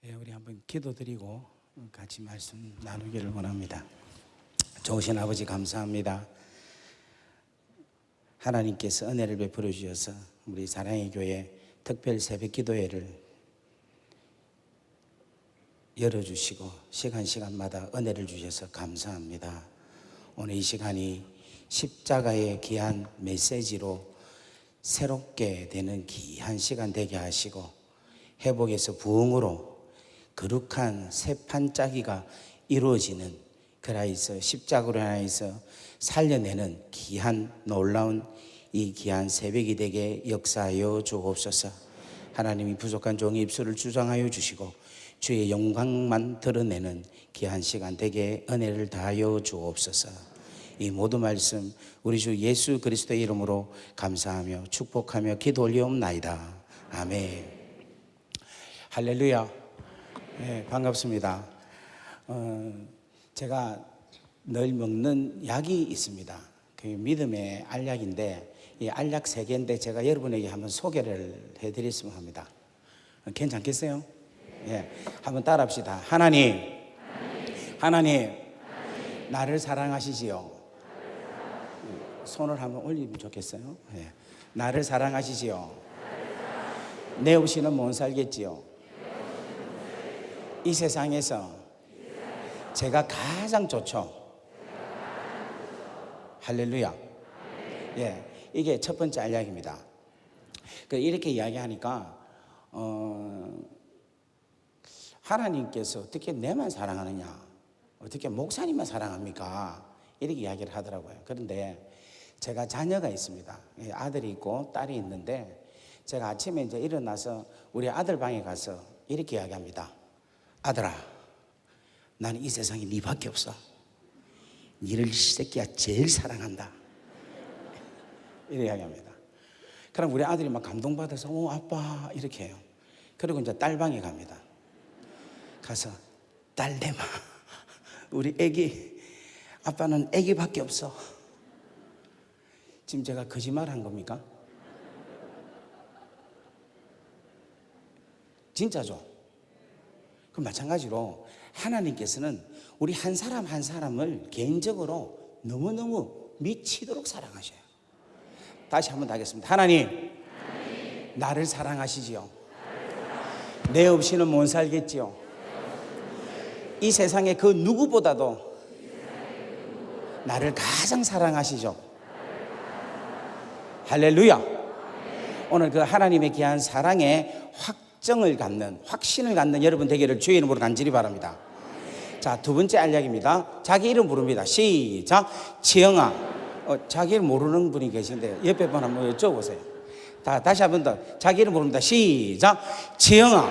우리 한번 기도드리고 같이 말씀 나누기를 원합니다. 좋으신 아버지 감사합니다. 하나님께서 은혜를 베풀어 주셔서 우리 사랑의 교회 특별 새벽 기도회를 열어주시고 시간마다 은혜를 주셔서 감사합니다. 오늘 이 시간이 십자가의 귀한 메시지로 새롭게 되는 귀한 시간 되게 하시고 회복에서 부흥으로 거룩한 새 판짜기가 이루어지는 그라이서 십자가로 인하여서 살려내는 귀한 놀라운 이 귀한 새벽이 되게 역사하여 주옵소서. 하나님이 부족한 종의 입술을 주장하여 주시고 주의 영광만 드러내는 귀한 시간 되게 은혜를 다하여 주옵소서. 이 모든 말씀 우리 주 예수 그리스도의 이름으로 감사하며 축복하며 기도 올리옵나이다. 아멘. 할렐루야. 네, 반갑습니다. 제가 늘 먹는 약이 있습니다. 그 믿음의 알약인데 이 알약 3개인데 제가 여러분에게 한번 소개를 해드렸으면 합니다. 괜찮겠어요? 예, 한번 따라합시다. 하나님, 나를 사랑하시지요. 손을 한번 올리면 좋겠어요. 예, 나를 사랑하시지요. 내 없이는 못 살겠지요. 이 세상에서 제가 가장 좋죠. 할렐루야. 예, 이게 첫 번째 알약입니다. 이렇게 이야기하니까 하나님께서 어떻게 내만 사랑하느냐, 어떻게 목사님만 사랑합니까? 이렇게 이야기를 하더라고요. 그런데 제가 자녀가 있습니다. 아들이 있고 딸이 있는데 제가 아침에 이제 일어나서 우리 아들 방에 가서 이렇게 이야기합니다. 아들아, 나는 이 세상에 네밖에 없어. 니를 이 새끼야 제일 사랑한다. 이렇게 이야기합니다. 그럼 우리 아들이 막 감동받아서 아빠 이렇게 해요. 그리고 이제 딸 방에 갑니다. 가서 딸내마, 우리 애기, 아빠는 애기밖에 없어. 지금 제가 거짓말한 겁니까? 진짜죠? 그럼 마찬가지로 하나님께서는 우리 한 사람 한 사람을 개인적으로 너무너무 미치도록 사랑하셔요. 다시 한번 하겠습니다. 하나님, 나를 사랑하시지요. 내 없이는 못 살겠지요. 이 세상에 그 누구보다도 나를 가장 사랑하시죠. 할렐루야. 오늘 그 하나님의 귀한 사랑에 확신을 갖는 여러분 되기를 주의 이름으로 간절히 바랍니다. 자, 두 번째 알약입니다. 자기 이름 부릅니다. 시작. 지영아. 자기 이름 모르는 분이 계신데 옆에 분 한번 여쭤보세요. 다시 한 번 더. 자기 이름 부릅니다. 시작. 지영아,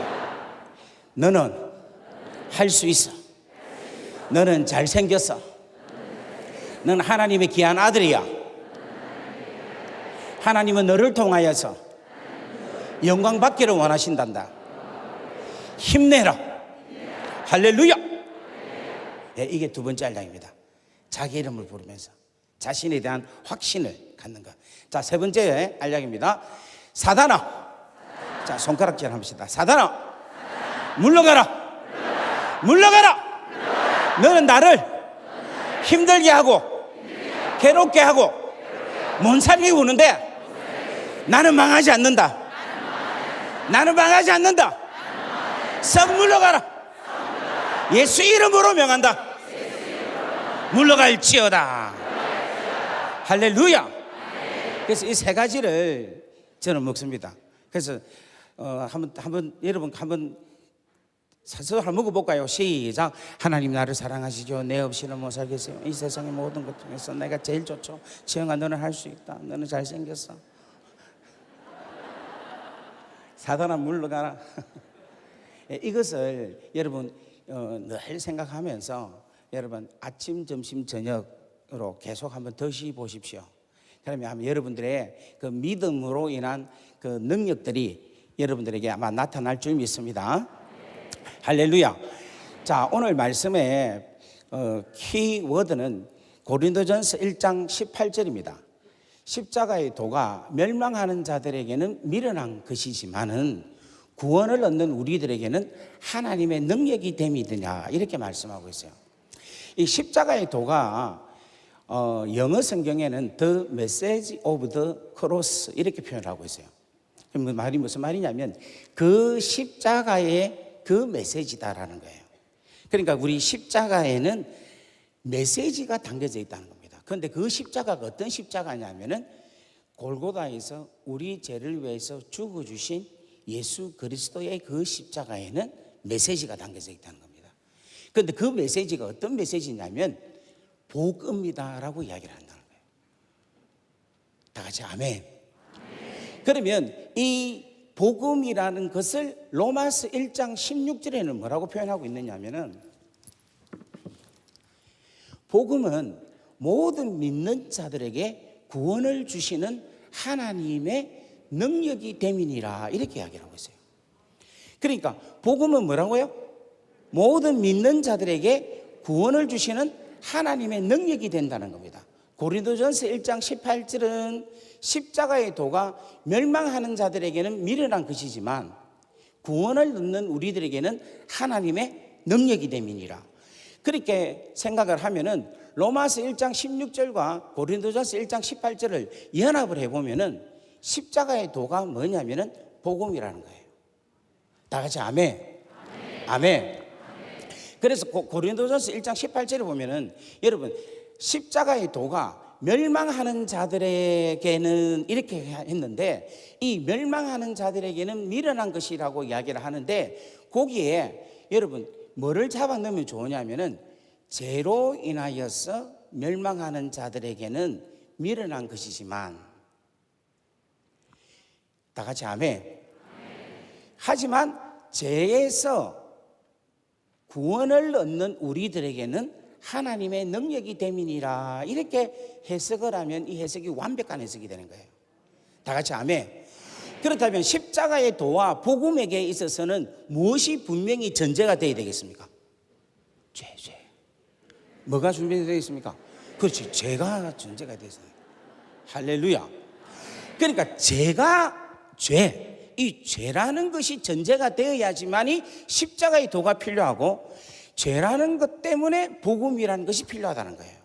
너는 할 수 있어. 너는 잘생겼어. 너는 하나님의 귀한 아들이야. 하나님은 너를 통하여서 영광 받기를 원하신단다. 힘내라. 할렐루야. 네, 이게 두 번째 알약입니다. 자기 이름을 부르면서 자신에 대한 확신을 갖는 것. 자, 세 번째 알약입니다. 사단아. 자, 손가락질 합시다. 사단아, 물러가라. 너는 나를 힘들게 하고 괴롭게 하고 못 살게 구는데 나는 망하지 않는다. 썩 물러가라. 예수 이름으로 명한다. 물러갈지어다. 할렐루야. 그래서 이 세 가지를 저는 먹습니다. 그래서 여러분 한번 사서 한번 먹어볼까요? 시작. 하나님 나를 사랑하시죠. 내 없이는 못 살겠어요. 이 세상의 모든 것 중에서 내가 제일 좋죠. 지영아, 너는 할 수 있다. 너는 잘생겼어. 사단아, 물러가라. 이것을 여러분 늘 생각하면서 여러분 아침, 점심, 저녁으로 계속 한번 드시 보십시오. 그러면 여러분들의 그 믿음으로 인한 그 능력들이 여러분들에게 아마 나타날 줄 믿습니다. 할렐루야. 자, 오늘 말씀의 키워드는 고린도전서 1장 18절입니다. 십자가의 도가 멸망하는 자들에게는 미련한 것이지만은 구원을 얻는 우리들에게는 하나님의 능력이 됨이더냐 이렇게 말씀하고 있어요. 이 십자가의 도가 영어 성경에는 The Message of the Cross 이렇게 표현하고 있어요. 그럼 말이 무슨 말이냐면 그 십자가의 그 메시지다라는 거예요. 그러니까 우리 십자가에는 메시지가 담겨져 있다는 겁니다. 그런데 그 십자가가 어떤 십자가냐면은 골고다에서 우리 죄를 위해서 죽어주신 예수 그리스도의 그 십자가에는 메시지가 담겨져 있다는 겁니다. 그런데 그 메시지가 어떤 메시지냐면 복음이다라고 이야기를 한다는 거예요. 다 같이 아멘. 그러면 이 복음이라는 것을 로마서 1장 16절에는 뭐라고 표현하고 있느냐면은 복음은 모든 믿는 자들에게 구원을 주시는 하나님의 능력이 됨이니라 이렇게 이야기를 하고 있어요. 그러니까 복음은 뭐라고요? 모든 믿는 자들에게 구원을 주시는 하나님의 능력이 된다는 겁니다. 고린도전서 1장 18절은 십자가의 도가 멸망하는 자들에게는 미련한 것이지만 구원을 얻는 우리들에게는 하나님의 능력이 됨이니라. 그렇게 생각을 하면은 로마서 1장 16절과 고린도전서 1장 18절을 연합을 해보면은 십자가의 도가 뭐냐면은 복음이라는 거예요. 다 같이 아멘. 아멘. 그래서 고린도전서 1장 18절에 보면은 여러분 십자가의 도가 멸망하는 자들에게는 이렇게 했는데 이 멸망하는 자들에게는 미련한 것이라고 이야기를 하는데 거기에 여러분 뭐를 잡아 넣으면 좋으냐면은 죄로 인하여서 멸망하는 자들에게는 미련한 것이지만 다 같이 아멘. 하지만 죄에서 구원을 얻는 우리들에게는 하나님의 능력이 됨이니라 이렇게 해석을 하면 이 해석이 완벽한 해석이 되는 거예요. 다 같이 아멘. 그렇다면 십자가의 도와 복음에게 있어서는 무엇이 분명히 전제가 되어야 되겠습니까? 죄. 뭐가 준비되어 있습니까? 그렇지, 죄가 전제가 되어 있어요. 할렐루야. 그러니까 이 죄라는 것이 전제가 되어야지만이 십자가의 도가 필요하고 죄라는 것 때문에 복음이라는 것이 필요하다는 거예요.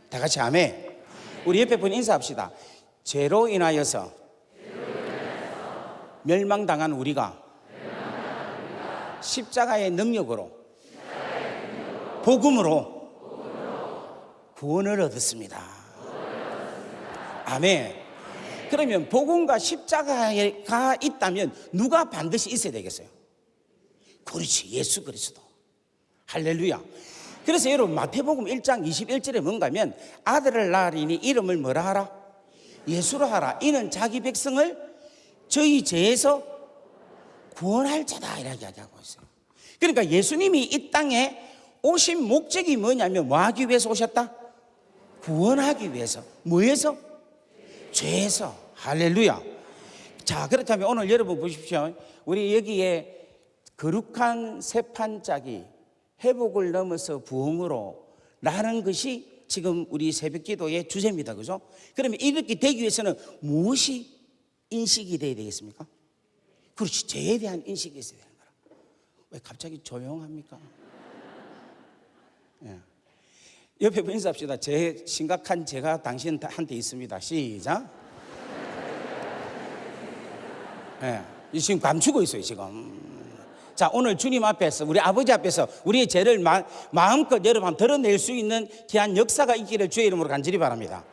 다 같이 아멘. 우리 옆에 분 인사합시다. 죄로 인하여서 멸망당한 우리가 십자가의 능력으로 복음으로 구원을 얻었습니다. 아멘. 그러면 복음과 십자가가 있다면 누가 반드시 있어야 되겠어요? 그렇지, 예수 그리스도. 할렐루야. 그래서 여러분 마태복음 1장 21절에 뭔가 하면 아들을 낳으리니 이름을 뭐라 하라? 예수로 하라. 이는 자기 백성을 저희 죄에서 구원할 자다 이렇게 이야기하고 있어요. 그러니까 예수님이 이 땅에 오신 목적이 뭐냐면 뭐 하기 위해서 오셨다? 구원하기 위해서. 뭐에서? 죄에서. 할렐루야. 자, 그렇다면 오늘 여러분 보십시오. 우리 여기에 거룩한 새 판짜기 회복을 넘어서 부흥으로 라는 것이 지금 우리 새벽 기도의 주제입니다. 그죠? 그러면 이렇게 되기 위해서는 무엇이 인식이 되어야 되겠습니까? 그렇지, 죄에 대한 인식이 있어야 되는 거라. 왜 갑자기 조용합니까? 예. 옆에 인사합시다. 제 심각한 죄가 당신한테 있습니다. 시작. 예. 지금 감추고 있어요, 지금. 자, 오늘 주님 앞에서, 우리 아버지 앞에서 우리의 죄를 마음껏 여러분 드러낼 수 있는 귀한 역사가 있기를 주의 이름으로 간절히 바랍니다.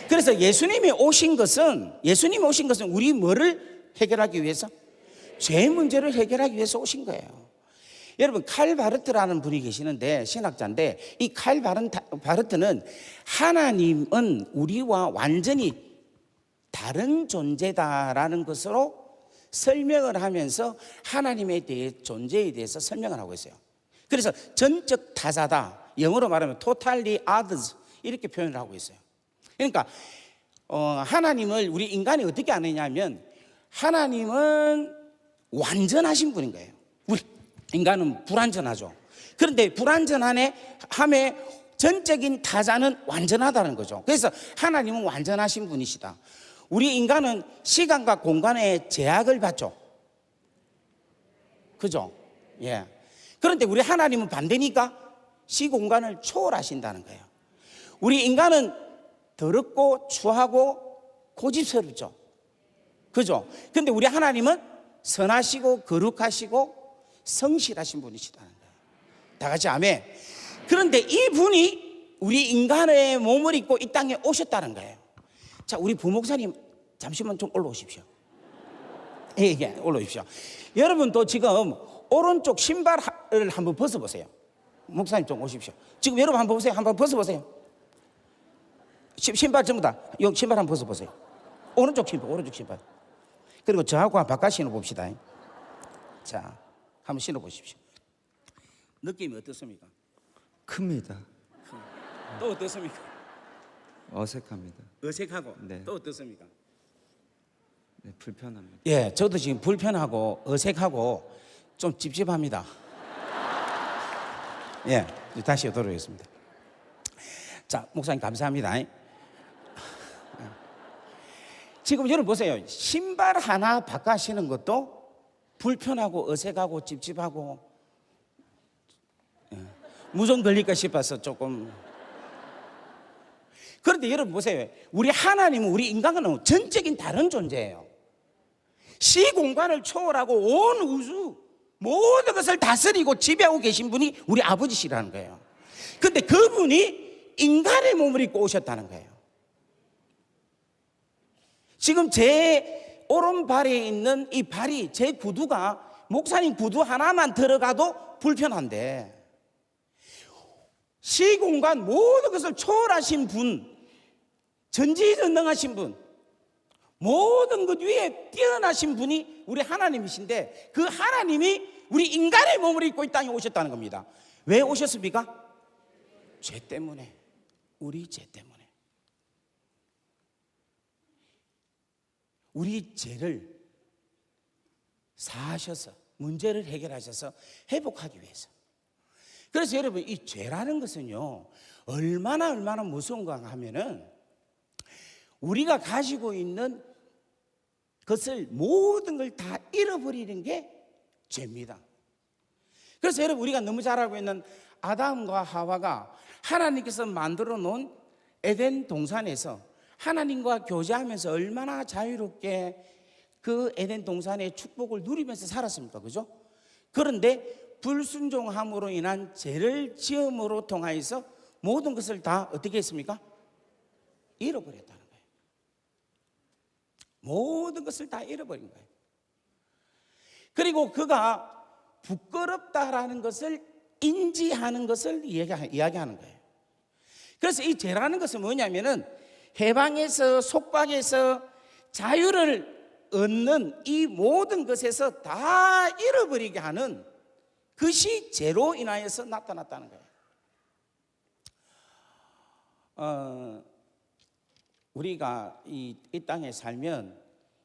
그래서 예수님이 오신 것은 우리 뭐를 해결하기 위해서? 죄 문제를 해결하기 위해서 오신 거예요. 여러분 칼 바르트라는 분이 계시는데 신학자인데 이 칼 바르트는 하나님은 우리와 완전히 다른 존재다라는 것으로 설명을 하면서 하나님의 존재에 대해서 설명을 하고 있어요. 그래서 전적 타자다, 영어로 말하면 totally others 이렇게 표현을 하고 있어요. 그러니까 하나님을 우리 인간이 어떻게 아느냐면 하나님은 완전하신 분인 거예요. 우리 인간은 불완전하죠. 그런데 불완전함에 전적인 타자는 완전하다는 거죠. 그래서 하나님은 완전하신 분이시다. 우리 인간은 시간과 공간에 제약을 받죠. 그죠? 예. 그런데 우리 하나님은 반대니까 시공간을 초월하신다는 거예요. 우리 인간은 더럽고 추하고 고집스럽죠. 그죠? 근데 우리 하나님은 선하시고 거룩하시고 성실하신 분이시다는 거예요. 다 같이 아멘. 그런데 이분이 우리 인간의 몸을 입고 이 땅에 오셨다는 거예요. 자, 우리 부목사님 잠시만 좀 올라오십시오. 예, 올라오십시오. 여러분도 지금 오른쪽 신발을 한번 벗어보세요. 목사님 좀 오십시오. 지금 여러분 한번 보세요. 한번 벗어보세요. 신발 전부 다 여기 신발 한번 벗어보세요. 오른쪽 신발. 그리고 저하고 한번 바깥 신어봅시다. 자, 한번 신어보십시오. 느낌이 어떻습니까? 큽니다. 또 어떻습니까? 어색합니다. 어색하고. 네. 또 어떻습니까? 네, 불편합니다. 예, 저도 지금 불편하고 어색하고 좀 찝찝합니다. 예, 다시 돌아오겠습니다. 자, 목사님 감사합니다. 지금 여러분 보세요. 신발 하나 바꿔시는 것도 불편하고 어색하고 찝찝하고, 예, 무좀 걸릴까 싶어서 조금. 그런데 여러분 보세요. 우리 하나님은 우리 인간과는 전적인 다른 존재예요. 시공간을 초월하고 온 우주 모든 것을 다스리고 지배하고 계신 분이 우리 아버지시라는 거예요. 그런데 그분이 인간의 몸을 입고 오셨다는 거예요. 지금 제 오른발에 있는 이 발이, 제 구두가 목사님 구두 하나만 들어가도 불편한데, 시공간 모든 것을 초월하신 분, 전지전능하신 분, 모든 것 위에 뛰어나신 분이 우리 하나님이신데, 그 하나님이 우리 인간의 몸을 입고 이 땅에 오셨다는 겁니다. 왜 오셨습니까? 죄 때문에. 우리 죄 때문에. 우리 죄를 사하셔서 문제를 해결하셔서 회복하기 위해서. 그래서 여러분, 이 죄라는 것은요, 얼마나 무서운가 하면은 우리가 가지고 있는 것을 모든 걸 다 잃어버리는 게 죄입니다. 그래서 여러분, 우리가 너무 잘 알고 있는 아담과 하와가 하나님께서 만들어 놓은 에덴 동산에서 하나님과 교제하면서 얼마나 자유롭게 그 에덴 동산의 축복을 누리면서 살았습니까? 그죠? 그런데 불순종함으로 인한 죄를 지음으로 통하여서 모든 것을 다 어떻게 했습니까? 잃어버렸다는 거예요. 모든 것을 다 잃어버린 거예요. 그리고 그가 부끄럽다라는 것을 인지하는 것을 이야기하는 거예요. 그래서 이 죄라는 것은 뭐냐면은 해방에서, 속박에서 자유를 얻는 이 모든 것에서 다 잃어버리게 하는 것이 죄로 인하여서 나타났다는 거예요. 우리가 이 땅에 살면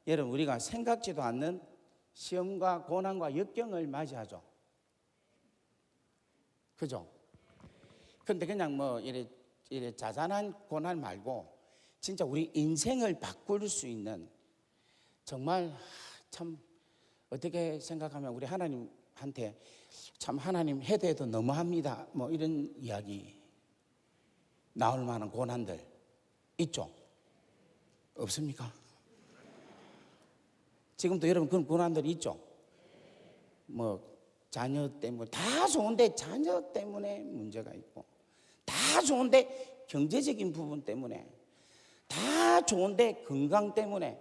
여러분, 우리가 생각지도 않는 시험과 고난과 역경을 맞이하죠. 그죠? 그런데 그냥 뭐 이래 자잘한 고난 말고 진짜 우리 인생을 바꿀 수 있는, 정말 참 어떻게 생각하면 우리 하나님한테 참 하나님 해도 너무합니다, 뭐 이런 이야기 나올 만한 고난들 있죠? 없습니까? 지금도 여러분 그런 고난들이 있죠? 뭐 자녀 때문에, 다 좋은데 자녀 때문에 문제가 있고, 다 좋은데 경제적인 부분 때문에, 다 좋은데 건강 때문에,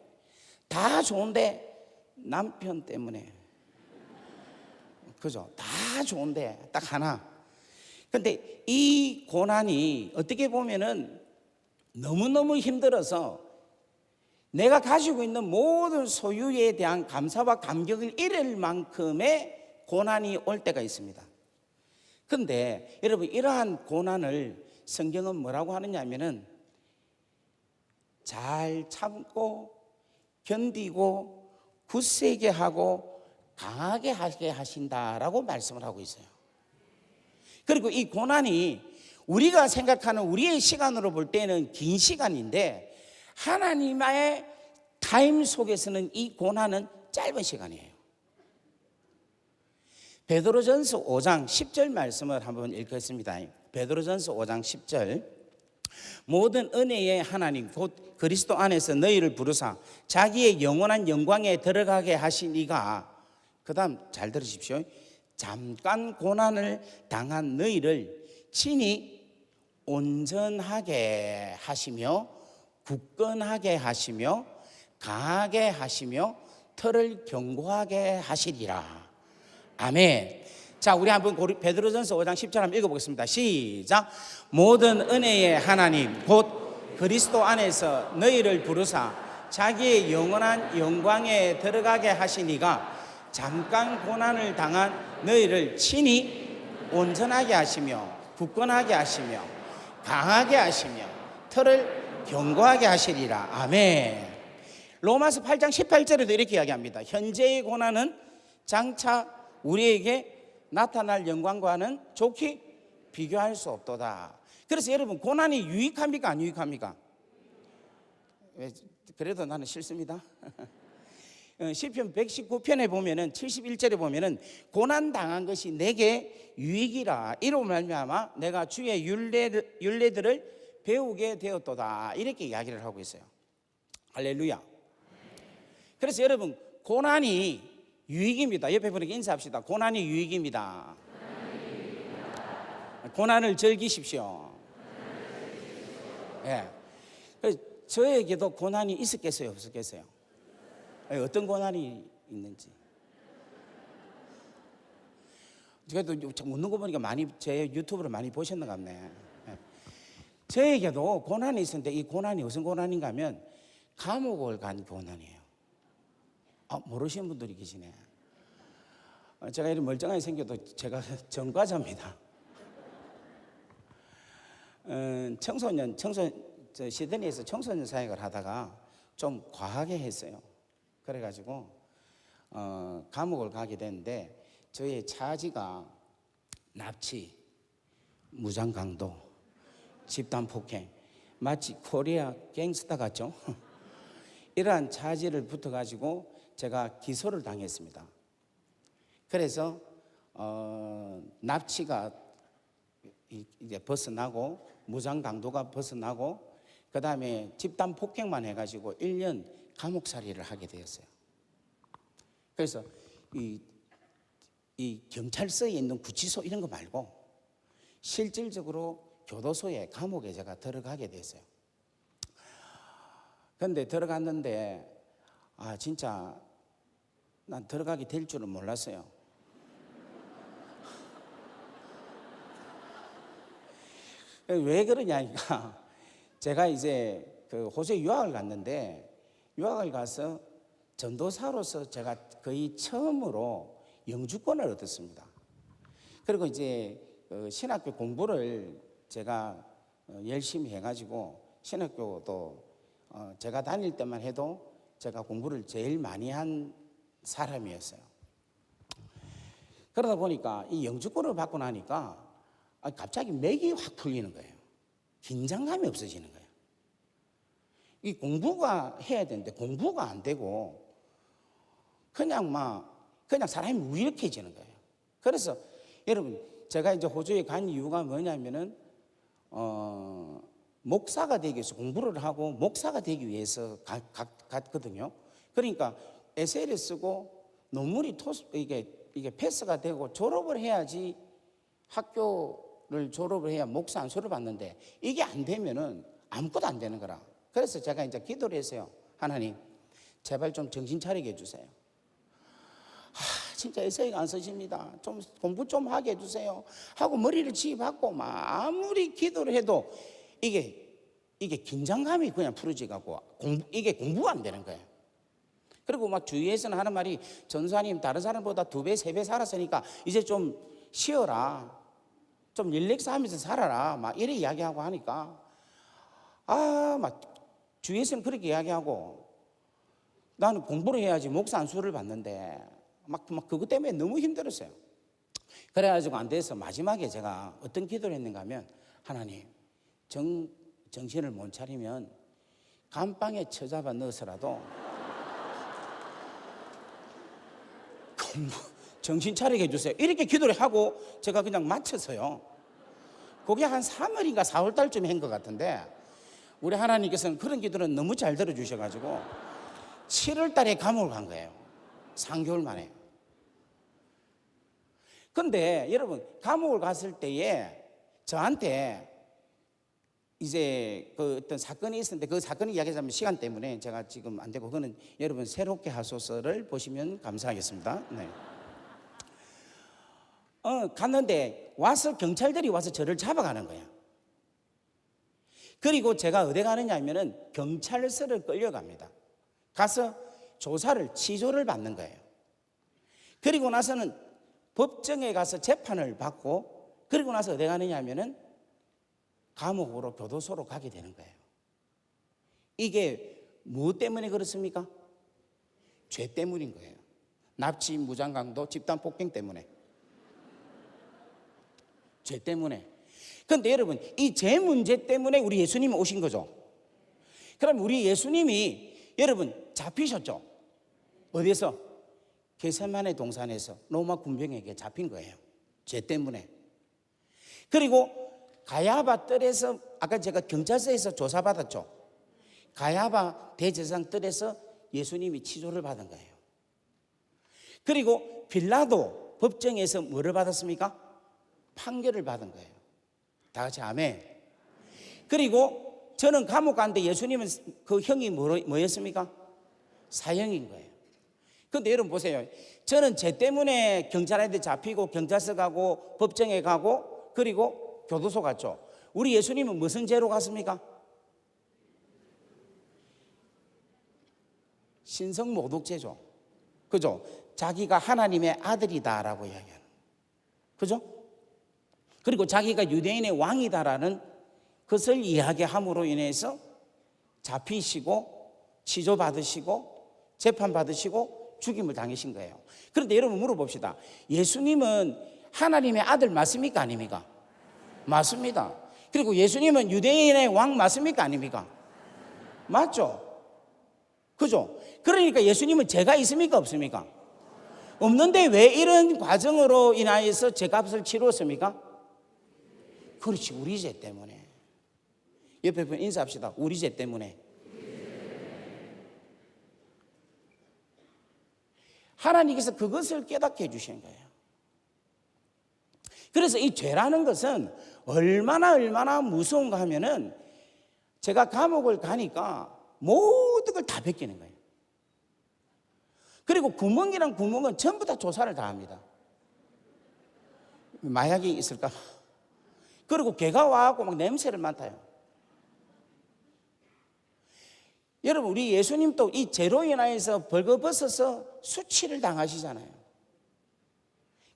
다 좋은데 남편 때문에, 그죠? 다 좋은데 딱 하나. 근데 이 고난이 어떻게 보면은 너무너무 힘들어서 내가 가지고 있는 모든 소유에 대한 감사와 감격을 잃을 만큼의 고난이 올 때가 있습니다. 그런데 여러분, 이러한 고난을 성경은 뭐라고 하느냐 하면은 잘 참고 견디고 굳세게 하고 강하게 하게 하신다라고 말씀을 하고 있어요. 그리고 이 고난이 우리가 생각하는 우리의 시간으로 볼 때는 긴 시간인데, 하나님의 타임 속에서는 이 고난은 짧은 시간이에요. 베드로전서 5장 10절 말씀을 한번 읽겠습니다. 베드로전서 5장 10절. 모든 은혜의 하나님 곧 그리스도 안에서 너희를 부르사 자기의 영원한 영광에 들어가게 하신 이가, 그 다음 잘 들으십시오. 잠깐 고난을 당한 너희를 친히 온전하게 하시며 굳건하게 하시며 강하게 하시며 털을 견고하게 하시리라. 아멘. 자, 우리 한번 베드로전서 5장 10절 한번 읽어보겠습니다. 시작. 모든 은혜의 하나님 곧 그리스도 안에서 너희를 부르사 자기의 영원한 영광에 들어가게 하시니가 잠깐 고난을 당한 너희를 친히 온전하게 하시며 굳건하게 하시며 강하게 하시며 털을 견고하게 하시리라. 아멘. 로마서 8장 18절에도 이렇게 이야기합니다. 현재의 고난은 장차 우리에게 나타날 영광과는 좋게 비교할 수 없도다. 그래서 여러분, 고난이 유익합니까 안 유익합니까? 그래도 나는 싫습니다. 시편 119편에 보면은 71절에 보면은 고난 당한 것이 내게 유익이라 이로 말미암아 내가 주의 율례들을 배우게 되었도다, 이렇게 이야기를 하고 있어요. 할렐루야. 그래서 여러분, 고난이 유익입니다. 옆에 분에게 인사합시다. 고난이 유익입니다. 고난을 즐기십시오. 예. 그래서 저에게도 고난이 있었겠어요, 없었겠어요? 어떤 고난이 있는지. 그래도 묻는 거 보니까 많이 제 유튜브를 많이 보셨나 같네. 저에게도 고난이 있었는데 이 고난이 무슨 고난인가 하면 감옥을 간 고난이에요. 모르시는 분들이 계시네. 제가 이렇게 멀쩡하게 생겨도 제가 전과자입니다. 시드니에서 청소년 사역을 하다가 좀 과하게 했어요. 그래가지고 감옥을 가게 됐는데 저의 차지가 납치, 무장강도, 집단폭행, 마치 코리아 갱스터 같죠? 이러한 차지를 붙어가지고 제가 기소를 당했습니다. 그래서 납치가 이제 벗어나고 무장강도가 벗어나고 그 다음에 집단폭행만 해가지고 1년 감옥살이를 하게 되었어요. 그래서 이 경찰서에 있는 구치소 이런 거 말고 실질적으로 교도소에, 감옥에 제가 들어가게 됐어요. 그런데 들어갔는데 진짜 난 들어가게 될 줄은 몰랐어요. 왜 그러냐니까 제가 이제 그 호주에 유학을 갔는데 유학을 가서 전도사로서 제가 거의 처음으로 영주권을 얻었습니다. 그리고 이제 신학교 공부를 제가 열심히 해가지고 신학교도 제가 다닐 때만 해도 제가 공부를 제일 많이 한 사람이었어요. 그러다 보니까 이 영주권을 받고 나니까 갑자기 맥이 확 풀리는 거예요. 긴장감이 없어지는 거예요. 이 공부가 해야 되는데 공부가 안 되고 그냥 사람이 무기력해지는 거예요. 그래서 여러분, 제가 이제 호주에 간 이유가 뭐냐면은 목사가 되기 위해서 공부를 하고 목사가 되기 위해서 갔거든요. 그러니까 에세이를 쓰고 논문이 이게 패스가 되고 졸업을 해야지, 학교를 졸업을 해야 목사 안수를 받는데 이게 안 되면은 아무것도 안 되는 거라. 그래서 제가 이제 기도를 했어요. 하나님, 제발 좀 정신 차리게 해주세요. 진짜 에세이가 안 써집니다. 좀 공부 좀 하게 해주세요 하고 머리를 지박고 아무리 기도를 해도 이게 긴장감이 그냥 풀어지고 이게 공부가 안 되는 거예요. 그리고 막 주위에서는 하는 말이, 전사님 다른 사람보다 2배, 3배 살았으니까 이제 좀 쉬어라, 좀 릴렉스 하면서 살아라, 막 이래 이야기하고 하니까 막 주위에서는 그렇게 이야기하고 나는 공부를 해야지 목사 안수를 받는데 막 그것 때문에 너무 힘들었어요. 그래가지고 안 돼서 마지막에 제가 어떤 기도를 했는가 하면, 하나님, 정신을 못 차리면 감방에 처잡아 넣어서라도 정신 차리게 해주세요. 이렇게 기도를 하고 제가 그냥 마쳤어요. 그게 한 3월인가 4월 달쯤에 한 것 같은데 우리 하나님께서는 그런 기도는 너무 잘 들어주셔가지고 7월 달에 감옥을 간 거예요. 3개월 만에. 근데 여러분, 감옥을 갔을 때에 저한테 이제 그 어떤 사건이 있었는데 그 사건을 이야기하자면 시간 때문에 제가 지금 안 되고, 그거는 여러분 새롭게 하소서를 보시면 감사하겠습니다. 네. 갔는데 와서 경찰들이 와서 저를 잡아가는 거야. 그리고 제가 어디 가느냐 하면은 경찰서를 끌려갑니다. 가서 조사를, 취조를 받는 거예요. 그리고 나서는 법정에 가서 재판을 받고, 그리고 나서 어디 가느냐 하면은 감옥으로, 교도소로 가게 되는 거예요. 이게 무엇 때문에 그렇습니까? 죄 때문인 거예요. 납치, 무장강도, 집단 폭행 때문에. 죄 때문에. 그런데 여러분, 이 죄 문제 때문에 우리 예수님이 오신 거죠. 그럼 우리 예수님이 여러분 잡히셨죠. 어디에서? 겟세마네 동산에서 로마 군병에게 잡힌 거예요. 죄 때문에. 그리고 가야바 뜰에서, 아까 제가 경찰서에서 조사받았죠. 가야바 대제사장 뜰에서 예수님이 치조를 받은 거예요. 그리고 빌라도 법정에서 뭐를 받았습니까? 판결을 받은 거예요. 다 같이 아멘. 그리고 저는 감옥 갔는데 예수님은 그 형이 뭐였습니까? 사형인 거예요. 그런데 여러분 보세요. 저는 죄 때문에 경찰한테 잡히고 경찰서 가고 법정에 가고 그리고 교도소 갔죠. 우리 예수님은 무슨 죄로 갔습니까? 신성모독죄죠. 그죠? 자기가 하나님의 아들이다라고 이야기하는. 그죠? 그리고 자기가 유대인의 왕이다라는 것을 이야기함으로 인해서 잡히시고 치조받으시고 재판받으시고 죽임을 당하신 거예요. 그런데 여러분 물어봅시다. 예수님은 하나님의 아들 맞습니까? 아닙니까? 맞습니다. 그리고 예수님은 유대인의 왕 맞습니까? 아닙니까? 맞죠? 그죠? 그러니까 예수님은 죄가 있습니까? 없습니까? 없는데 왜 이런 과정으로 인하여서 죄값을 치루었습니까? 그렇지, 우리 죄 때문에. 옆에 분 인사합시다. 우리 죄 때문에. 하나님께서 그것을 깨닫게 해주신 거예요. 그래서 이 죄라는 것은 얼마나 무서운가 하면은 제가 감옥을 가니까 모든 걸 다 베끼는 거예요. 그리고 구멍이랑 구멍은 전부 다 조사를 다 합니다. 마약이 있을까? 그리고 개가 와갖고 막 냄새를 맡아요. 여러분, 우리 예수님도 이 죄로 인하여서 벌거벗어서 수치를 당하시잖아요.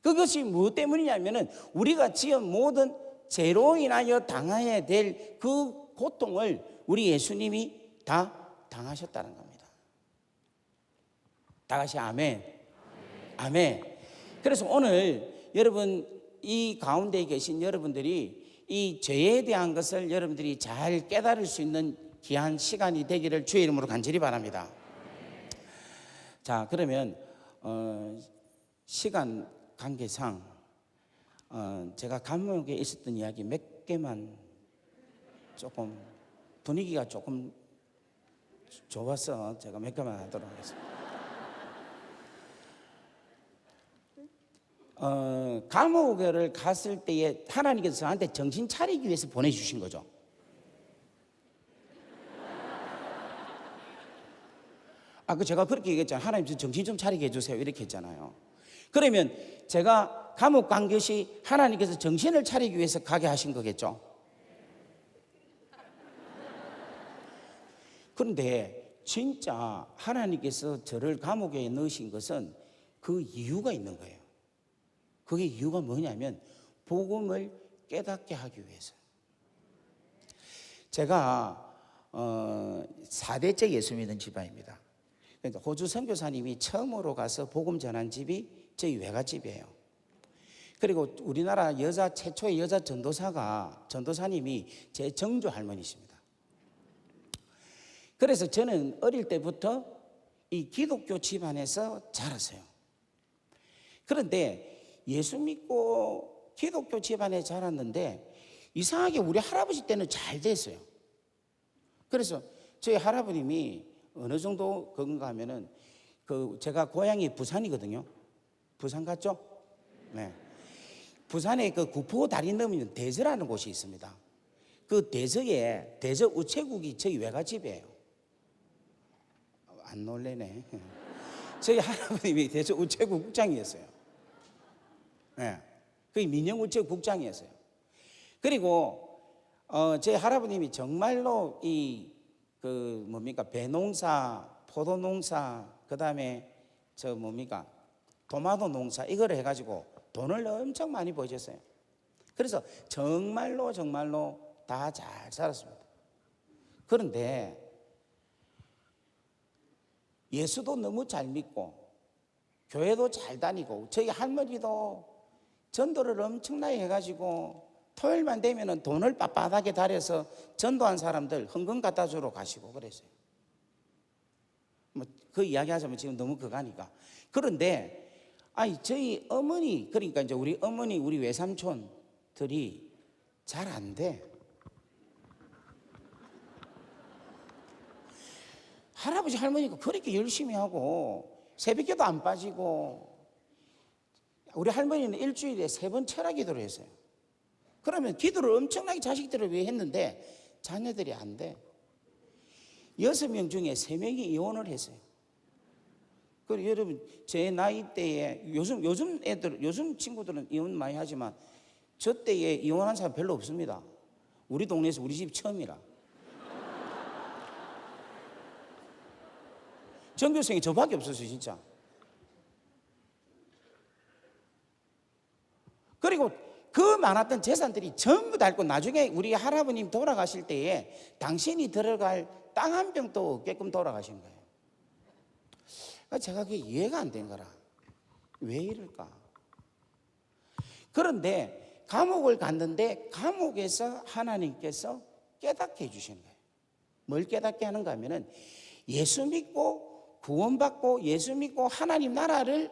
그것이 무엇 때문이냐면은 우리가 지은 모든 죄로 인하여 당해야 될 그 고통을 우리 예수님이 다 당하셨다는 겁니다. 다 같이 아멘. 아멘. 그래서 오늘 여러분 이 가운데 계신 여러분들이 이 죄에 대한 것을 여러분들이 잘 깨달을 수 있는 귀한 시간이 되기를 주의 이름으로 간절히 바랍니다. 자, 그러면 시간 관계상 제가 감옥에 있었던 이야기 몇 개만, 조금 분위기가 조금 좋아서 제가 몇 개만 하도록 하겠습니다. 감옥을 갔을 때에 하나님께서 저한테 정신 차리기 위해서 보내주신 거죠. 제가 그렇게 얘기했잖아요. 하나님 저 정신 좀 차리게 해주세요. 이렇게 했잖아요. 그러면 제가 감옥 간 것이 하나님께서 정신을 차리기 위해서 가게 하신 거겠죠. 그런데 진짜 하나님께서 저를 감옥에 넣으신 것은 그 이유가 있는 거예요. 그게 이유가 뭐냐면 복음을 깨닫게 하기 위해서. 제가 4대째 예수 믿는 집안입니다. 그러니까 호주 선교사님이 처음으로 가서 복음 전한 집이 저희 외갓집이에요. 그리고 우리나라 최초의 여자 전도사님이 제 정조 할머니십니다. 그래서 저는 어릴 때부터 이 기독교 집안에서 자랐어요. 그런데 예수 믿고 기독교 집안에 자랐는데 이상하게 우리 할아버지 때는 잘 됐어요. 그래서 저희 할아버님이 어느 정도 그건가 하면은 제가 고향이 부산이거든요. 부산 갔죠? 네. 부산에 그 구포 다리 넘으면 대저라는 곳이 있습니다. 그 대저에 대저 우체국이 저희 외갓집이에요. 안 놀래네. 저희 할아버님이 대저 우체국 국장이었어요. 네. 그게 민영 우체국 국장이었어요. 그리고 제 할아버님이 정말로 배농사, 포도농사, 그다음에 토마토 농사 이걸 해가지고 돈을 엄청 많이 버셨어요. 그래서 정말로 다 잘 살았습니다. 그런데 예수도 너무 잘 믿고 교회도 잘 다니고 저희 할머니도 전도를 엄청나게 해가지고 토요일만 되면은 돈을 빳빳하게 달여서 전도한 사람들 헌금 갖다 주러 가시고 그랬어요. 그 이야기 하자면 지금 너무 그가니까. 그런데 저희 어머니, 그러니까 이제 우리 어머니, 우리 외삼촌들이 잘 안 돼. 할아버지 할머니가 그렇게 열심히 하고 새벽기도 안 빠지고, 우리 할머니는 일주일에 3번 철학 기도를 했어요. 그러면 기도를 엄청나게 자식들을 위해 했는데 자녀들이 안 돼. 6명 중에 3명이 이혼을 했어요. 그리고 여러분, 제 나이 때에 요즘 친구들은 이혼 많이 하지만 저 때에 이혼한 사람 별로 없습니다. 우리 동네에서 우리 집 처음이라. 전교생이 저밖에 없었어요, 진짜. 그리고 그 많았던 재산들이 전부 다 있고 나중에 우리 할아버님 돌아가실 때에 당신이 들어갈 땅 한 병도 없게끔 돌아가신 거예요. 제가 그게 이해가 안 된 거라. 왜 이럴까? 그런데 감옥을 갔는데 감옥에서 하나님께서 깨닫게 해주시는 거예요. 뭘 깨닫게 하는가 하면은 예수 믿고 구원받고 예수 믿고 하나님 나라를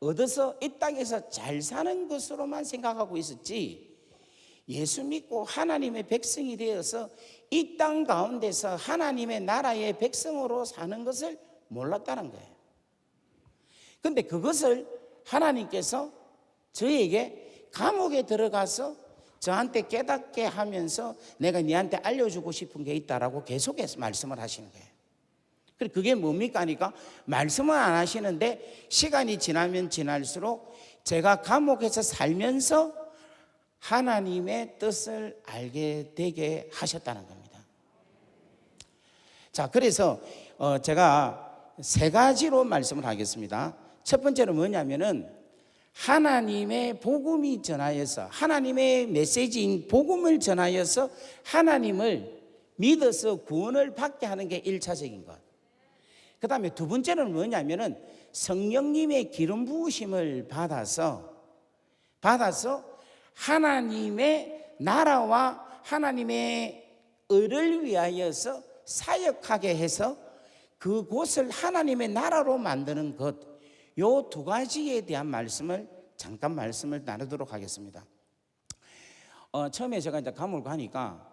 얻어서 이 땅에서 잘 사는 것으로만 생각하고 있었지, 예수 믿고 하나님의 백성이 되어서 이 땅 가운데서 하나님의 나라의 백성으로 사는 것을 몰랐다는 거예요. 그런데 그것을 하나님께서 저에게 감옥에 들어가서 저한테 깨닫게 하면서 내가 네한테 알려주고 싶은 게 있다라고 계속해서 말씀을 하시는 거예요. 그리고 그게 뭡니까 하니까 말씀은 안 하시는데 시간이 지나면 지날수록 제가 감옥에서 살면서 하나님의 뜻을 알게 되게 하셨다는 겁니다. 자, 그래서 제가 3가지로 말씀을 하겠습니다. 첫 번째는 뭐냐면은 하나님의 복음이 전하여서, 하나님의 메시지인 복음을 전하여서 하나님을 믿어서 구원을 받게 하는 게 1차적인 것. 그 다음에 2번째는 뭐냐면은 성령님의 기름 부으심을 받아서 하나님의 나라와 하나님의 의를 위하여서 사역하게 해서 그곳을 하나님의 나라로 만드는 것, 요 2가지에 대한 잠깐 말씀을 나누도록 하겠습니다. 처음에 제가 이제 감옥을 가니까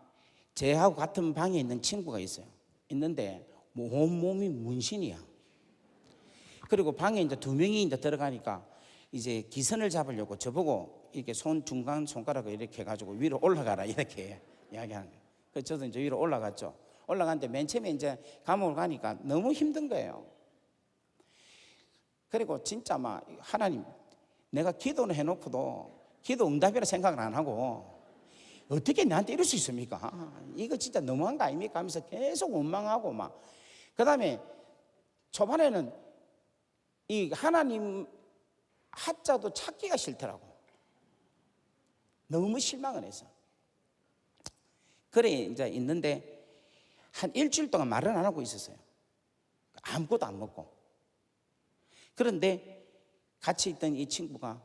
제하고 같은 방에 있는 친구가 있어요. 있는데 온몸이 문신이야. 그리고 방에 이제 2명이 이제 들어가니까 이제 기선을 잡으려고 저보고 이렇게 중간 손가락을 이렇게 해가지고 위로 올라가라 이렇게 이야기하는 거예요. 그래서 저도 이제 위로 올라갔죠. 올라갔는데 맨 처음에 이제 감옥을 가니까 너무 힘든 거예요. 그리고 진짜 막 하나님, 내가 기도는 해놓고도 기도 응답이라 생각을 안 하고 어떻게 나한테 이럴 수 있습니까? 이거 진짜 너무한 거 아닙니까? 하면서 계속 원망하고 막. 그 다음에 초반에는 이 하나님 하자도 찾기가 싫더라고. 너무 실망을 해서. 그래 이제 있는데 한 일주일 동안 말을 안 하고 있었어요. 아무것도 안 먹고. 그런데 같이 있던 이 친구가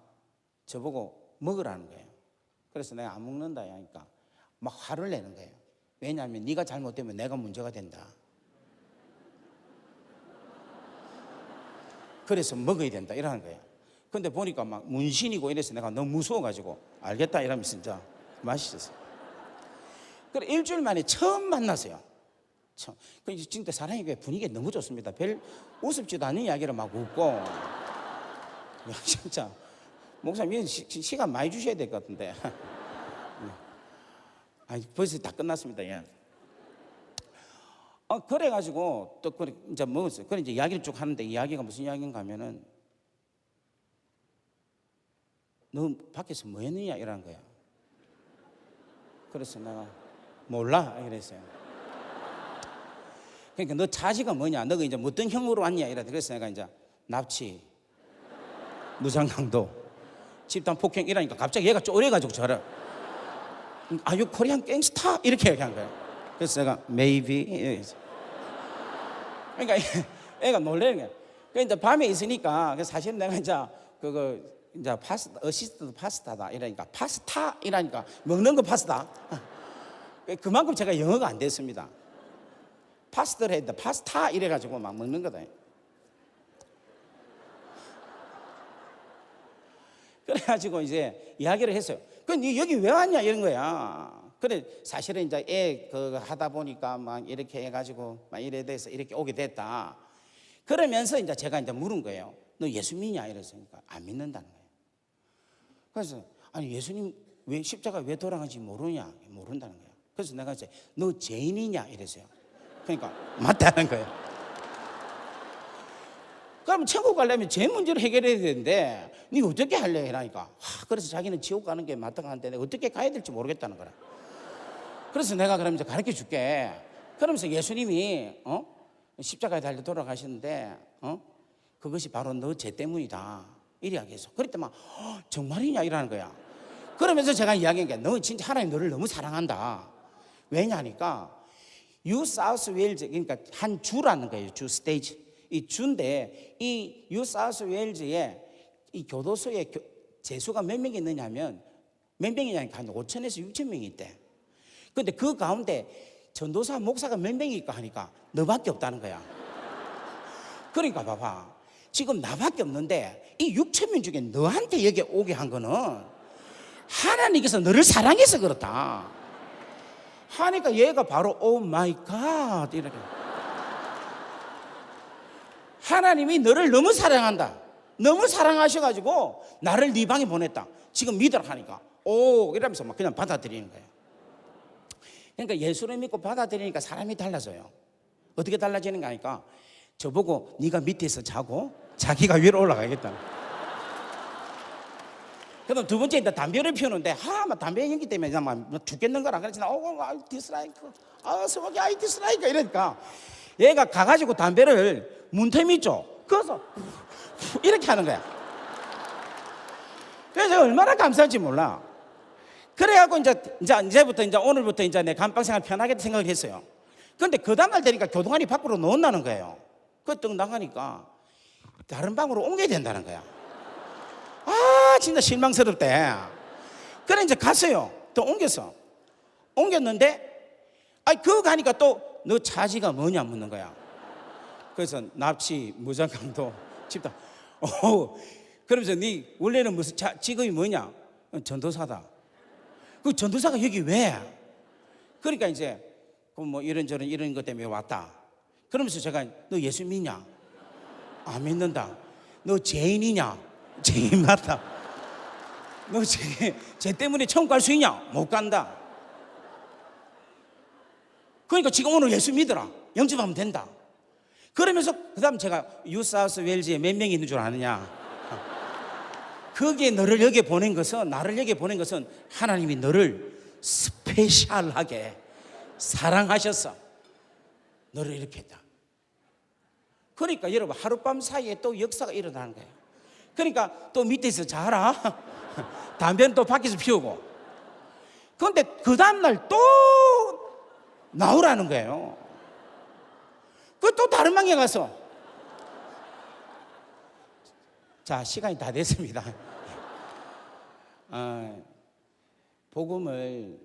저보고 먹으라는 거예요. 그래서 내가 안 먹는다 하니까 막 화를 내는 거예요. 왜냐하면 네가 잘못되면 내가 문제가 된다. 그래서 먹어야 된다 이러는 거야. 근데 보니까 막 문신이고 이래서 내가 너무 무서워가지고 알겠다 이러면서 진짜 마시셨어. 그래 일주일 만에 처음 만났어요. 처음. 그 진짜 사람이 분위기가 너무 좋습니다. 별 우습지도 않은 이야기를 막 웃고. 야, 진짜 목사님 시간 많이 주셔야 될 것 같은데. 아, 벌써 다 끝났습니다. 예. 그래가지고 또 그래 이제 먹었어요. 그래 이제 이야기를 쭉 하는데 이야기가 무슨 이야기인가 하면은 너 밖에서 뭐 했느냐 이러는 거야. 그래서 내가 몰라 이랬어요. 그러니까 너 자지가 뭐냐, 너가 이제 어떤 형으로 왔냐 이래. 그래서 내가 이제 납치, 무장강도, 집단 폭행 이러니까 갑자기 얘가 쪼려가지고 저를 Are you Korean gangster? 이렇게 얘기한 거예요. 그래서 제가 maybe. 그러니까 애가 놀래는 거야. 그러니까 이제 밤에 있으니까 사실 내가 이제 그거 이제 파스타, 어시스트 파스타다 이러니까 파스타 이러니까 먹는 거 파스타. 그만큼 제가 영어가 안 됐습니다. 파스타를 했다 파스타 이래가지고 막 먹는 거다. 그래가지고 이제 이야기를 했어요. 니 여기 왜 왔냐 이런 거야. 그래 사실은 이제 애 그 하다 보니까 막 이렇게 해가지고 막 이래 돼서 이렇게 오게 됐다. 그러면서 이제 제가 이제 물은 거예요. 너 예수 믿냐 이랬으니까 안 믿는다는 거예요. 그래서 아니 예수님 왜 십자가 왜 돌아간지 모르냐 모른다는 거예요. 그래서 내가 이제 너 죄인이냐 이랬어요. 그러니까 맞다는 거예요. 그럼 천국 가려면 죄 문제를 해결해야 되는데 니 어떻게 할래 이러니까 그래서 자기는 지옥 가는 게 마땅한데 어떻게 가야 될지 모르겠다는 거라. 그래서 내가 그럼 이제 가르쳐 줄게. 그러면서 예수님이 십자가에 달려 돌아가셨는데 그것이 바로 너 죄 때문이다 이리 이야기했어. 그럴 때 막 정말이냐 이러는 거야. 그러면서 제가 이야기한 게 너 진짜 하나님 너를 너무 사랑한다. 왜냐니까 뉴 사우스 웨일즈 그러니까 한 주라는 거예요. 주 스테이지. 이 주인데 이 뉴 사우스 웨일즈에 이 교도소에 재수가 몇 명이 있느냐면 몇 명이냐니까 한 5천에서 6천 명이 있대. 근데 그 가운데 전도사 목사가 몇 명일까 하니까 너밖에 없다는 거야. 그러니까 봐봐 지금 나밖에 없는데 이 6천 명 중에 너한테 여기 오게 한 거는 하나님께서 너를 사랑해서 그렇다 하니까 얘가 바로 오 마이 갓 이렇게 하나님이 너를 너무 사랑한다. 너무 사랑하셔가지고 나를 네 방에 보냈다. 지금 믿으라 하니까 오 이러면서 막 그냥 받아들이는 거예요. 그러니까 예수를 믿고 받아들이니까 사람이 달라져요. 어떻게 달라지는가 하니까 저보고 네가 밑에서 자고 자기가 위로 올라가겠다. 그다음 두 번째 이제 담배를 피우는데 막 담배 연기 때문에 그냥 막 죽겠는 거라 그래서 아이 디스라이크 서먹이 아이 디스라이크 이러니까 얘가 가가지고 담배를 문틈 있죠. 그래서 이렇게 하는 거야. 그래서 제가 얼마나 감사한지 몰라. 그래갖고 이제부터 이제 오늘부터 이제 내 감방생활 편하게 생각을 했어요. 근데 그 다음날 되니까 교도관이 밖으로 넣었다는 거예요. 그 떡 나가니까 다른 방으로 옮겨야 된다는 거야. 진짜 실망스럽대. 그래 이제 갔어요. 또 옮겼는데 그거 가니까 또 너 차지가 뭐냐 묻는 거야. 그래서 납치, 무장강도, 집단. 그러면서 네 원래는 무슨 직업이 뭐냐? 전도사다. 그 전도사가 여기 왜? 그러니까 이제 뭐 이런저런 이런 것 때문에 왔다. 그러면서 제가 너 예수 믿냐? 안 믿는다. 너 죄인이냐? 죄인 맞다. 너 죄 때문에 천국 갈 수 있냐? 못 간다. 그러니까 지금 오늘 예수 믿어라. 영접하면 된다. 그러면서 그 다음 제가 뉴사우스 웨일즈에 몇 명이 있는 줄 아느냐? 거기에 너를 여기 보낸 것은 나를 여기 보낸 것은 하나님이 너를 스페셜하게 사랑하셔서 너를 이렇게 했다. 그러니까 여러분 하룻밤 사이에 또 역사가 일어나는 거예요. 그러니까 또 밑에서 자라 담배는 또 밖에서 피우고 그런데 그 다음날 또 나오라는 거예요. 그 또 다른 방에 가서 자 시간이 다 됐습니다. 복음을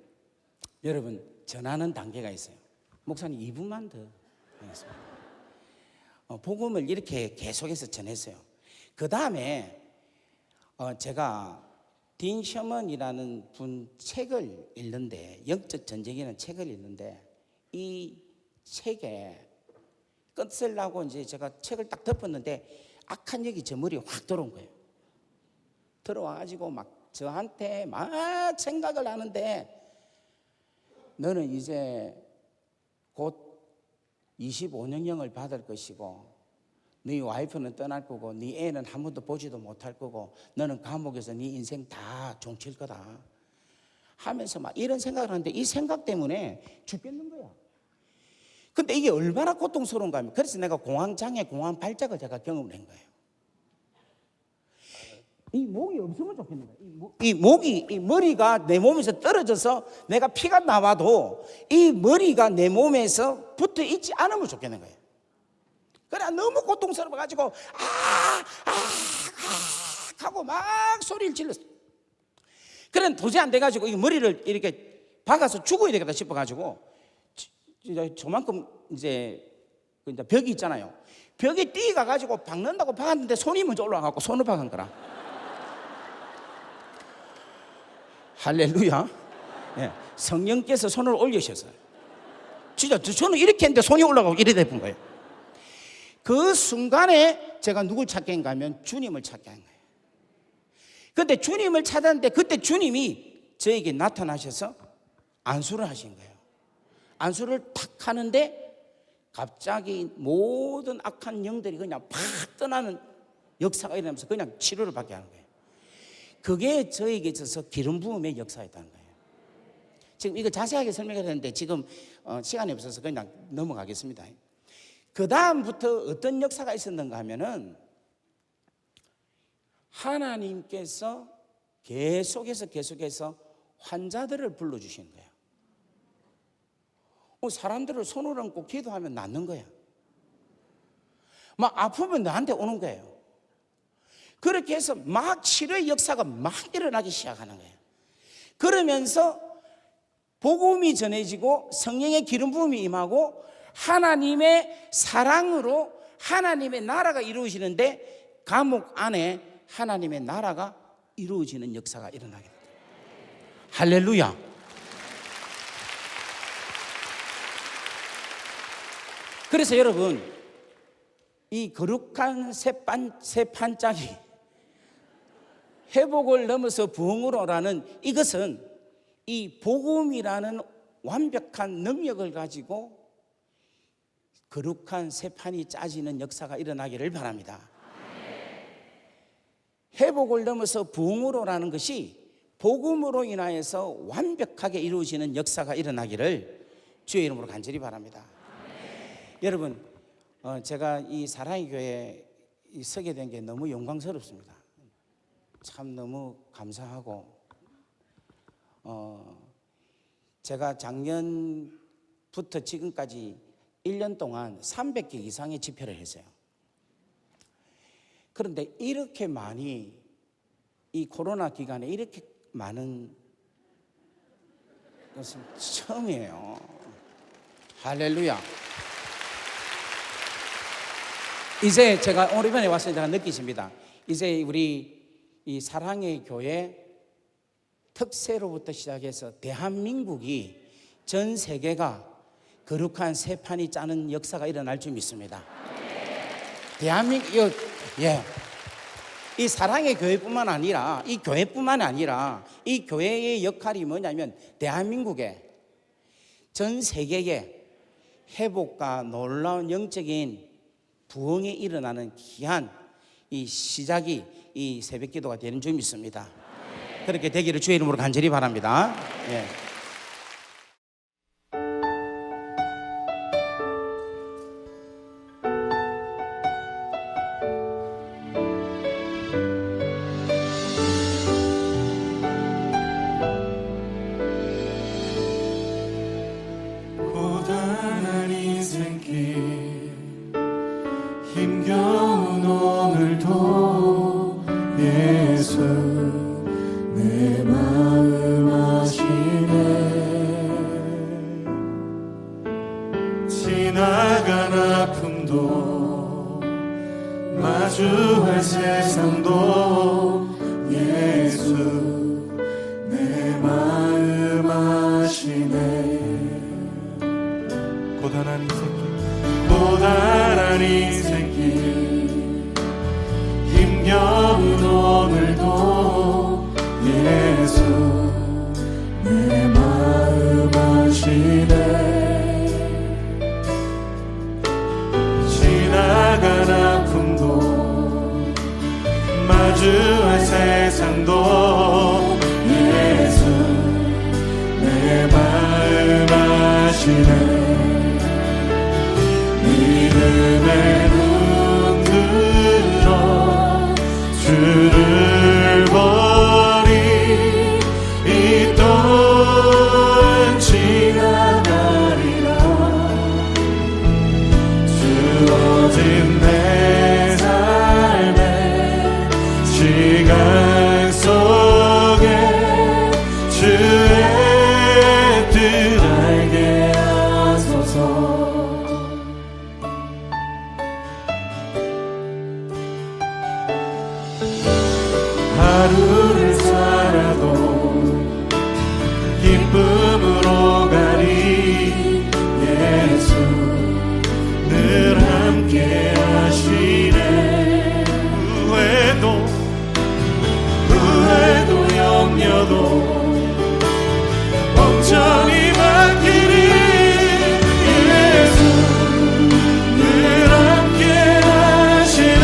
여러분 전하는 단계가 있어요. 목사님 2분만 더 하겠습니다. 복음을 이렇게 계속해서 전했어요. 그 다음에 제가 딘 셔먼이라는 분 책을 읽는데, 영적 전쟁이라는 책을 읽는데, 이 책에 끝을 나고 이제 제가 책을 딱 덮었는데 악한 영이 제 머리에 확 들어온 거예요. 들어와가지고 막 저한테 막 생각을 하는데, 너는 이제 곧 25년형을 받을 것이고, 네 와이프는 떠날 거고, 네 애는 한 번도 보지도 못할 거고, 너는 감옥에서 네 인생 다 종칠 거다 하면서 막 이런 생각을 하는데, 이 생각 때문에 죽겠는 거야. 근데 이게 얼마나 고통스러운가 하면, 그래서 내가 공황장애, 공황발작을 제가 경험을 한 거예요. 이 목이 없으면 좋겠는 거예요. 이 머리가 내 몸에서 떨어져서 내가 피가 나와도 이 머리가 내 몸에서 붙어 있지 않으면 좋겠는 거예요. 그래 너무 고통스러워가지고 하고 막 소리를 질렀어. 그래 도저히 안 돼가지고 이 머리를 이렇게 박아서 죽어야 되겠다 싶어가지고, 저만큼 이제 벽이 있잖아요. 벽에 뛰어가가지고 박는다고 박았는데 손이 먼저 올라가고 손을 박은 거라. 할렐루야. 예, 성령께서 손을 올리셨어요. 진짜 저는 이렇게 했는데 손이 올라가고 이래 돼본 거예요. 그 순간에 제가 누굴 찾겠는가 하면 주님을 찾게 한 거예요. 근데 주님을 찾았는데 그때 주님이 저에게 나타나셔서 안수를 하신 거예요. 안수를 탁 하는데 갑자기 모든 악한 영들이 그냥 팍 떠나는 역사가 일어나면서 그냥 치료를 받게 하는 거예요. 그게 저에게 있어서 기름 부음의 역사였다는 거예요. 지금 이거 자세하게 설명해야 되는데 지금 시간이 없어서 그냥 넘어가겠습니다. 그 다음부터 어떤 역사가 있었는가 하면은, 하나님께서 계속해서 환자들을 불러주시는 거예요. 사람들을 손을 얹고 기도하면 낫는 거야. 막 아프면 나한테 오는 거예요. 그렇게 해서 막 치료의 역사가 막 일어나기 시작하는 거예요. 그러면서 복음이 전해지고 성령의 기름 부음이 임하고 하나님의 사랑으로 하나님의 나라가 이루어지는데, 감옥 안에 하나님의 나라가 이루어지는 역사가 일어나게 됩니다. 할렐루야. 그래서 여러분, 이 거룩한 새 판짜기 회복을 넘어서 부흥으로라는 이것은 이 복음이라는 완벽한 능력을 가지고 거룩한 새 판이 짜지는 역사가 일어나기를 바랍니다. 회복을 넘어서 부흥으로라는 것이 복음으로 인하여서 완벽하게 이루어지는 역사가 일어나기를 주의 이름으로 간절히 바랍니다. 여러분, 제가 이 사랑의 교회에 서게 된 게 너무 영광스럽습니다. 참 너무 감사하고, 제가 작년부터 지금까지 1년 동안 300개 이상의 집회를 했어요. 그런데 이렇게 많이, 이 코로나 기간에 이렇게 많은 것은 처음이에요. 할렐루야. 이제 제가 오늘 이번에 와서 제가 느끼십니다. 이제 우리 이 사랑의 교회 특세로부터 시작해서 대한민국이, 전 세계가 거룩한 새 판이 짜는 역사가 일어날 줄 믿습니다. 대한민국, 이 사랑의 교회뿐만 아니라, 이 교회뿐만 아니라 이 교회의 역할이 뭐냐면 대한민국에, 전 세계에 회복과 놀라운 영적인 부흥이 일어나는 귀한 이 시작이 이 새벽기도가 되는 줄 믿습니다. 그렇게 되기를 주의 이름으로 간절히 바랍니다. 예. 고단한 인생길 힘겨운 오늘도 예수 내 마음 아시네. 지나간 아픔도 마주할 세상도 예수 내 마음 아시네. 고단한 인생길 힘겨운 오늘도 예수 내 마음 아시네. 지나간 아픔도 마주할 세상도 예수 내 마음 아시네. 믿음의 눈 들어 주를 보니 이 또한 지나가리라. 주어진 내 삶의 시간 속에 주의 뜻 알게 하소서. 하루를 살아도 기쁨으로 가리. 예수 늘 함께 하시네. 후회도 염려도 온전히 맡기리. 예수 늘 함께 하시네.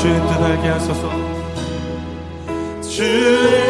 주의 뜻 알게 하소서. 주의